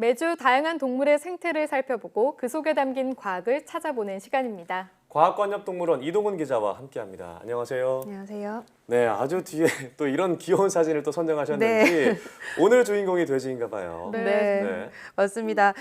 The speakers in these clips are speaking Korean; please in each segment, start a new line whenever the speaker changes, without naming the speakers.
매주 다양한 동물의 생태를 살펴보고 그 속에 담긴 과학을 찾아보는 시간입니다.
과학관엽동물원 이동훈 기자와 함께합니다. 안녕하세요.
안녕하세요.
네, 아주 뒤에 또 이런 귀여운 사진을 또 선정하셨는지 오늘 주인공이 돼지인가 봐요.
네. 맞습니다.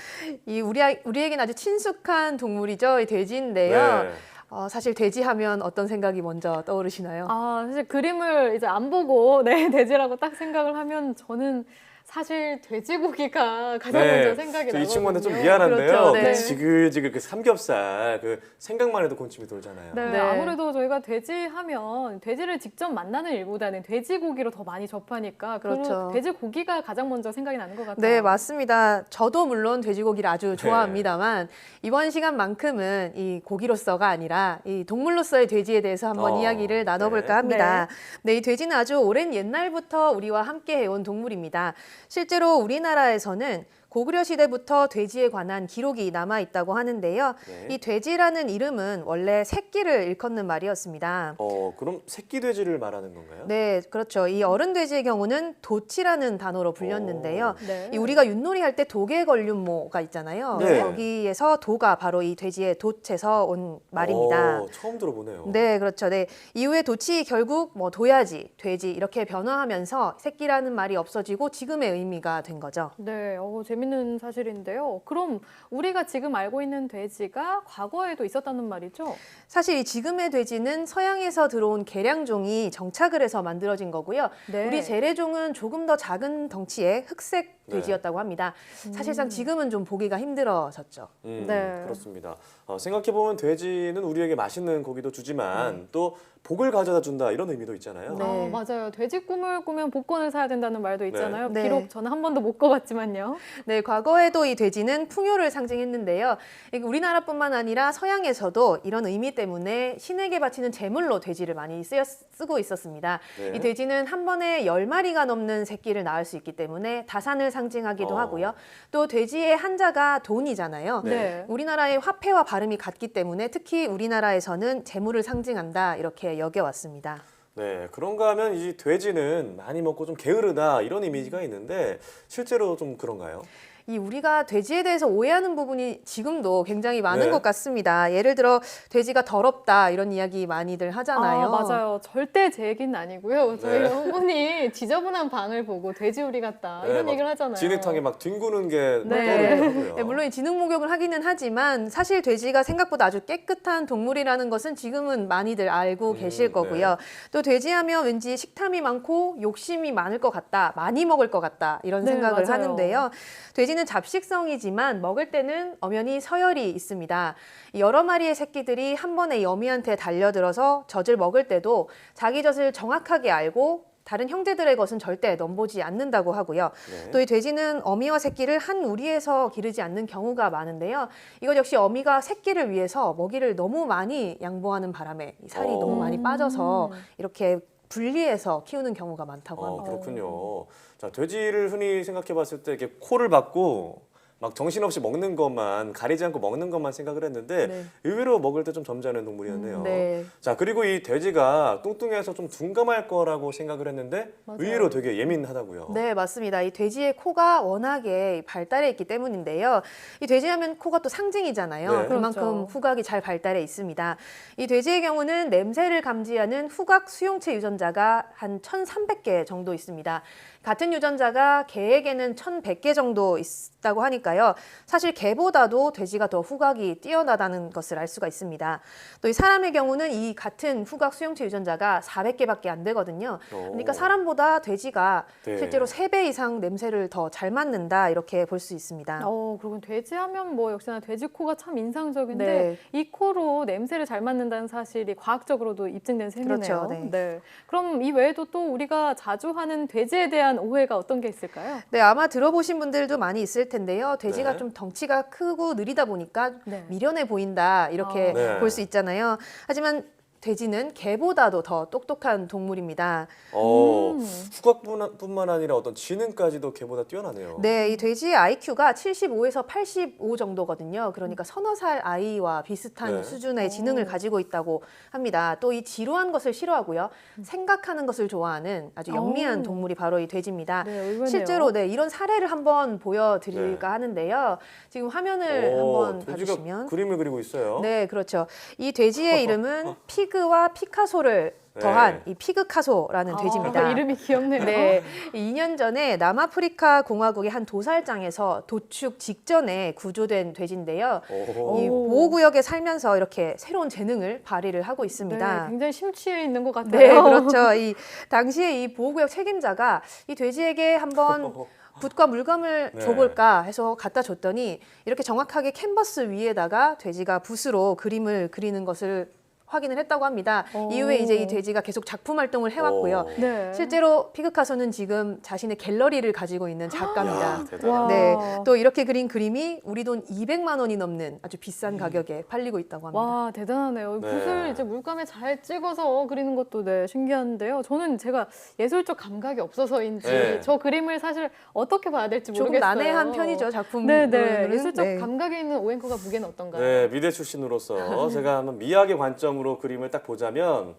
우리에겐 아주 친숙한 동물이죠, 이 돼지인데요.
네.
사실 돼지하면 어떤 생각이 먼저 떠오르시나요?
사실 그림을 이제 안 보고 돼지라고 딱 생각을 하면 저는 사실 돼지고기가 가장 먼저 생각이 나거든요.
이 친구한테 좀 미안한데요.
그렇죠, 네.
그 지글지글 그 삼겹살 그 생각만 해도 군침이 돌잖아요.
네, 아무래도 저희가 돼지하면 돼지를 직접 만나는 일보다는 돼지고기로 더 많이 접하니까
그렇죠.
돼지고기가 가장 먼저 생각이 나는 것 같아요.
네, 맞습니다. 저도 물론 돼지고기를 아주 좋아합니다만 이번 시간만큼은 이 고기로서가 아니라 이 동물로서의 돼지에 대해서 한번 이야기를 나눠볼까 합니다. 네, 이 돼지는 아주 오랜 옛날부터 우리와 함께 해온 동물입니다. 실제로 우리나라에서는 고구려 시대부터 돼지에 관한 기록이 남아 있다고 하는데요. 이 돼지라는 이름은 원래 새끼를 일컫는 말이었습니다.
그럼 새끼 돼지를 말하는 건가요?
네, 그렇죠. 이 어른 돼지의 경우는 도치라는 단어로 불렸는데요.
네.
이 우리가 윷놀이 할 때 도개 걸륜모가 있잖아요.
네.
여기에서 도가 바로 이 돼지의 돛에서 온 말입니다.
처음 들어보네요.
네, 그렇죠. 네. 이후에 돛이 결국 도야지, 돼지 이렇게 변화하면서 새끼라는 말이 없어지고 지금의 의미가 된 거죠.
네, 재밌는 사실인데요. 그럼 우리가 지금 알고 있는 돼지가 과거에도 있었다는 말이죠?
사실 이 지금의 돼지는 서양에서 들어온 개량종이 정착을 해서 만들어진 거고요.
네.
우리 재래종은 조금 더 작은 덩치의 흑색 돼지였다고 합니다. 사실상 지금은 좀 보기가 힘들어졌죠.
네.
그렇습니다. 생각해보면 돼지는 우리에게 맛있는 고기도 주지만 또 복을 가져다 준다 이런 의미도 있잖아요.
네.
맞아요. 돼지 꿈을 꾸면 복권을 사야 된다는 말도 있잖아요.
네.
비록 저는 한 번도 못 꿔봤지만요.
네, 과거에도 이 돼지는 풍요를 상징했는데요. 우리나라뿐만 아니라 서양에서도 이런 의미 때문에 신에게 바치는 제물로 돼지를 많이 쓰고 있었습니다.
네.
이 돼지는 한 번에 10마리가 넘는 새끼를 낳을 수 있기 때문에 다산을 상징하기도 하고요. 또 돼지의 한자가 돈이잖아요.
네.
우리나라의 화폐와 발음이 같기 때문에 특히 우리나라에서는 재물을 상징한다 이렇게 여겨왔습니다.
네, 그런가 하면 이 돼지는 많이 먹고 좀 게으르다 이런 이미지가 있는데 실제로 좀 그런가요?
우리가 돼지에 대해서 오해하는 부분이 지금도 굉장히 많은
네.
것 같습니다. 예를 들어 돼지가 더럽다 이런 이야기 많이들 하잖아요.
맞아요. 절대 제 얘기는 아니고요. 저희
네.
어머니 지저분한 방을 보고 돼지우리 같다 이런 얘기를 하잖아요.
진흙탕에 막 뒹구는 게
네.
떠오르더라고요.
네, 물론 진흙 목욕을 하기는 하지만 사실 돼지가 생각보다 아주 깨끗한 동물이라는 것은 지금은 많이들 알고 계실 거고요. 또 돼지하면 왠지 식탐이 많고 욕심이 많을 것 같다, 많이 먹을 것 같다 이런
네,
생각을
맞아요.
하는데요. 돼지는 잡식성이지만 먹을 때는 엄연히 서열이 있습니다. 여러 마리의 새끼들이 한 번에 여미한테 달려들어서 젖을 먹을 때도 자기 젖을 정확하게 알고 다른 형제들의 것은 절대 넘보지 않는다고 하고요.
네.
또 이 돼지는 어미와 새끼를 한 우리에서 기르지 않는 경우가 많은데요. 이것 역시 어미가 새끼를 위해서 먹이를 너무 많이 양보하는 바람에 이 살이 너무 많이 빠져서 이렇게 분리해서 키우는 경우가 많다고 합니다.
그렇군요. 자, 돼지를 흔히 생각해 봤을 때 이렇게 코를 박고 막 정신없이 먹는 것만 가리지 않고 먹는 것만 생각을 했는데
네.
의외로 먹을 때 좀 점잖은 동물이었네요.
네.
자, 그리고 이 돼지가 뚱뚱해서 좀 둔감할 거라고 생각을 했는데
맞아요.
의외로 되게 예민하다고요.
네, 맞습니다. 이 돼지의 코가 워낙에 발달해 있기 때문인데요. 이 돼지하면 코가 또 상징이잖아요.
네.
그만큼
그렇죠.
후각이 잘 발달해 있습니다. 이 돼지의 경우는 냄새를 감지하는 후각 수용체 유전자가 한 1,300개 정도 있습니다. 같은 유전자가 개에게는 1,100개 정도 있다고 하니까요. 사실 개보다도 돼지가 더 후각이 뛰어나다는 것을 알 수가 있습니다. 또 이 사람의 경우는 이 같은 후각 수용체 유전자가 400개밖에 안 되거든요. 그러니까 사람보다 돼지가
네.
실제로 3배 이상 냄새를 더 잘 맡는다 이렇게 볼 수 있습니다.
그리고 돼지하면 역시나 돼지 코가 참 인상적인데
네.
이 코로 냄새를 잘 맡는다는 사실이 과학적으로도 입증된 셈이네요.
그렇죠, 네.
그럼 이 외에도 또 우리가 자주 하는 돼지에 대한 오해가 어떤 게 있을까요?
네, 아마 들어보신 분들도 많이 있을 텐데요. 돼지가
네.
좀 덩치가 크고 느리다 보니까
네.
미련해 보인다 이렇게
네.
볼 수 있잖아요. 하지만 돼지는 개보다도 더 똑똑한 동물입니다.
후각뿐만 아니라 어떤 지능까지도 개보다 뛰어나네요.
네, 이 돼지의 IQ가 75에서 85 정도거든요. 그러니까 서너 살 아이와 비슷한
네.
수준의 지능을 가지고 있다고 합니다. 또 이 지루한 것을 싫어하고요. 생각하는 것을 좋아하는 아주 영리한 동물이 바로 이 돼지입니다.
네, 의외네요.
실제로 네, 이런 사례를 한번 보여드릴까 하는데요. 지금 화면을 한번
돼지가
봐주시면.
그림을 그리고 있어요.
네, 그렇죠. 이 돼지의 이름은 피그와 피카소를 더한 이 피그카소라는 돼지입니다.
이름이 귀엽네요.
네, 2년 전에 남아프리카 공화국의 한 도살장에서 도축 직전에 구조된 돼지인데요. 이 보호구역에 살면서 이렇게 새로운 재능을 발휘를 하고 있습니다.
네, 굉장히 심취해 있는 것 같아요.
네, 그렇죠. 이 당시에 이 보호구역 책임자가 이 돼지에게 한번 붓과 물감을 줘볼까 해서 갖다 줬더니 이렇게 정확하게 캔버스 위에다가 돼지가 붓으로 그림을 그리는 것을 확인을 했다고 합니다. 이후에 이제 이 돼지가 계속 작품 활동을 해왔고요.
네.
실제로 피그카소는 지금 자신의 갤러리를 가지고 있는 작가입니다.
야, 대단하다.
네, 또 이렇게 그린 그림이 우리 돈 200만 원이 넘는 아주 비싼 가격에 팔리고 있다고 합니다.
와, 대단하네요.
네.
붓을 이제 물감에 잘 찍어서 그리는 것도 네, 신기한데요. 저는 제가 예술적 감각이 없어서인지
네.
저 그림을 사실 어떻게 봐야 될지
조금
모르겠어요.
난해한 편이죠, 작품.
네네. 예술적
네.
감각에 있는 오앵커가 무게는 어떤가요?
네, 미대 출신으로서 제가 한번 미학의 관점으로 그림을 딱 보자면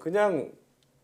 그냥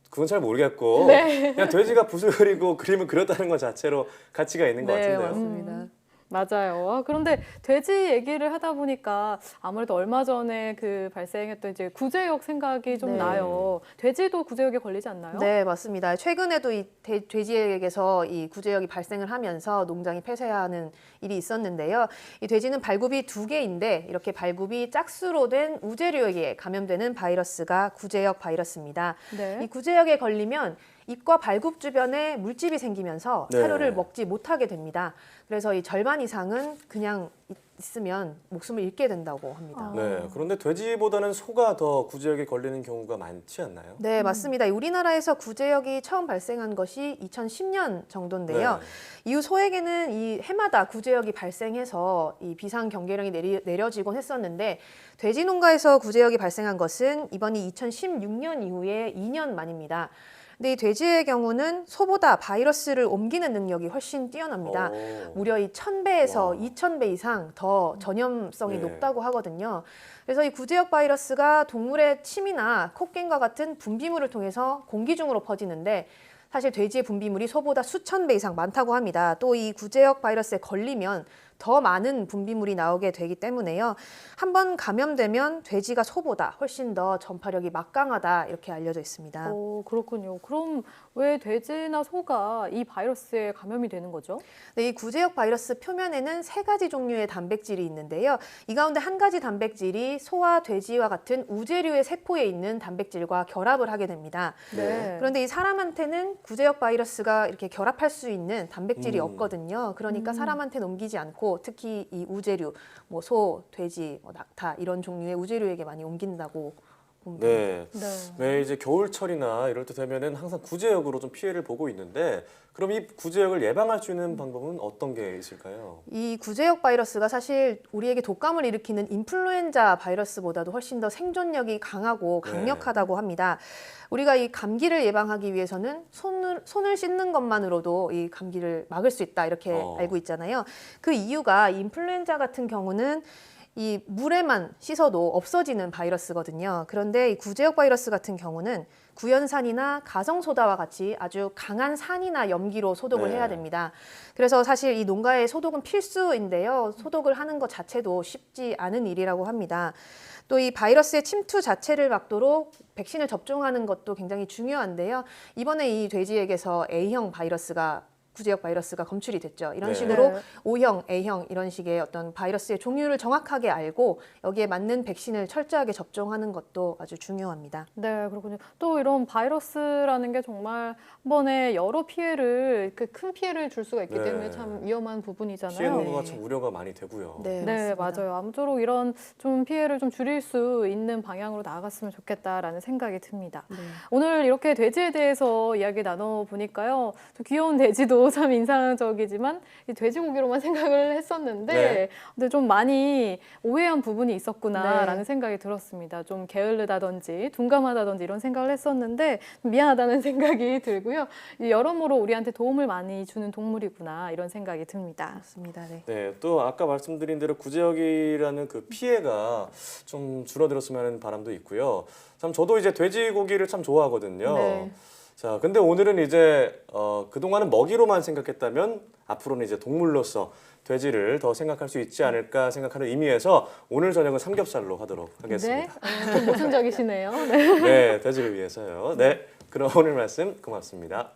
그건 잘 모르겠고 그냥 돼지가 붓을 그리고 그림을 그렸다는 것 자체로 가치가 있는 것
네,
같은데요.
맞습니다.
맞아요. 그런데 돼지 얘기를 하다 보니까 아무래도 얼마 전에 그 발생했던 이제 구제역 생각이 좀
네.
나요. 돼지도 구제역에 걸리지 않나요?
네, 맞습니다. 최근에도 이 돼지에게서 이 구제역이 발생을 하면서 농장이 폐쇄하는 일이 있었는데요. 이 돼지는 발굽이 2개인데 이렇게 발굽이 짝수로 된 우제류에게 감염되는 바이러스가 구제역 바이러스입니다.
네.
이 구제역에 걸리면 입과 발굽 주변에 물집이 생기면서
네.
사료를 먹지 못하게 됩니다. 그래서 이 절반 이상은 그냥 있으면 목숨을 잃게 된다고 합니다.
네, 그런데 돼지보다는 소가 더 구제역에 걸리는 경우가 많지 않나요?
네, 맞습니다. 우리나라에서 구제역이 처음 발생한 것이 2010년 정도인데요. 이후 소에게는 이 해마다 구제역이 발생해서 이 비상 경계령이 내려지곤 했었는데 돼지 농가에서 구제역이 발생한 것은 이번이 2016년 이후에 2년 만입니다. 근데 이 돼지의 경우는 소보다 바이러스를 옮기는 능력이 훨씬 뛰어납니다. 무려 이 1000배에서 2000배 이상 더 전염성이 높다고 하거든요. 그래서 이 구제역 바이러스가 동물의 침이나 콧갱과 같은 분비물을 통해서 공기 중으로 퍼지는데 사실 돼지의 분비물이 소보다 수천 배 이상 많다고 합니다. 또 이 구제역 바이러스에 걸리면 더 많은 분비물이 나오게 되기 때문에요. 한번 감염되면 돼지가 소보다 훨씬 더 전파력이 막강하다 이렇게 알려져 있습니다.
그렇군요. 그럼 왜 돼지나 소가 이 바이러스에 감염이 되는 거죠?
네, 이 구제역 바이러스 표면에는 3가지 종류의 단백질이 있는데요. 이 가운데 한 가지 단백질이 소와 돼지와 같은 우제류의 세포에 있는 단백질과 결합을 하게 됩니다.
네.
그런데 이 사람한테는 구제역 바이러스가 이렇게 결합할 수 있는 단백질이 없거든요. 그러니까 사람한테 옮기지 않고 특히 이 우제류, 뭐 소, 돼지, 낙타 이런 종류의 우제류에게 많이 옮긴다고 봅니다.
네.
네.
네, 이제 겨울철이나 이럴 때 되면은 항상 구제역으로 좀 피해를 보고 있는데 그럼 이 구제역을 예방할 수 있는 방법은 어떤 게 있을까요?
이 구제역 바이러스가 사실 우리에게 독감을 일으키는 인플루엔자 바이러스보다도 훨씬 더 생존력이 강하고 강력하다고 합니다. 우리가 이 감기를 예방하기 위해서는 손을 씻는 것만으로도 이 감기를 막을 수 있다 이렇게 알고 있잖아요. 그 이유가 인플루엔자 같은 경우는 이 물에만 씻어도 없어지는 바이러스거든요. 그런데 이 구제역 바이러스 같은 경우는 구연산이나 가성소다와 같이 아주 강한 산이나 염기로 소독을 해야 됩니다. 그래서 사실 이 농가의 소독은 필수인데요. 소독을 하는 것 자체도 쉽지 않은 일이라고 합니다. 또 이 바이러스의 침투 자체를 막도록 백신을 접종하는 것도 굉장히 중요한데요. 이번에 이 돼지에게서 A형 바이러스가 구제역 바이러스가 검출이 됐죠. 이런 식으로 O형, A형 이런 식의 어떤 바이러스의 종류를 정확하게 알고 여기에 맞는 백신을 철저하게 접종하는 것도 아주 중요합니다.
네, 그렇군요. 또 이런 바이러스라는 게 정말 한 번에 여러 피해를, 큰 피해를 줄 수가 있기 때문에 참 위험한 부분이잖아요.
피해 농가가 참 우려가 많이 되고요.
네, 맞아요. 아무쪼록 이런 좀 피해를 좀 줄일 수 있는 방향으로 나아갔으면 좋겠다라는 생각이 듭니다. 오늘 이렇게 돼지에 대해서 이야기 나눠보니까요. 좀 귀여운 돼지도 돼지도 참 인상적이지만 이 돼지고기로만 생각을 했었는데
네.
근데 좀 많이 오해한 부분이 있었구나라는
네.
생각이 들었습니다. 좀 게을르다든지 둔감하다든지 이런 생각을 했었는데 미안하다는 생각이 들고요. 이 여러모로 우리한테 도움을 많이 주는 동물이구나 이런 생각이 듭니다.
맞습니다. 네.
네, 또 아까 말씀드린 대로 구제역이라는 그 피해가 좀 줄어들었으면 하는 바람도 있고요. 참 저도 이제 돼지고기를 참 좋아하거든요.
네.
자, 근데 오늘은 이제 그동안은 먹이로만 생각했다면 앞으로는 이제 동물로서 돼지를 더 생각할 수 있지 않을까 생각하는 의미에서 오늘 저녁은 삼겹살로 하도록
네,
하겠습니다.
좀 모순적이시네요. 네.
네, 돼지를 위해서요. 네, 그럼 오늘 말씀 고맙습니다.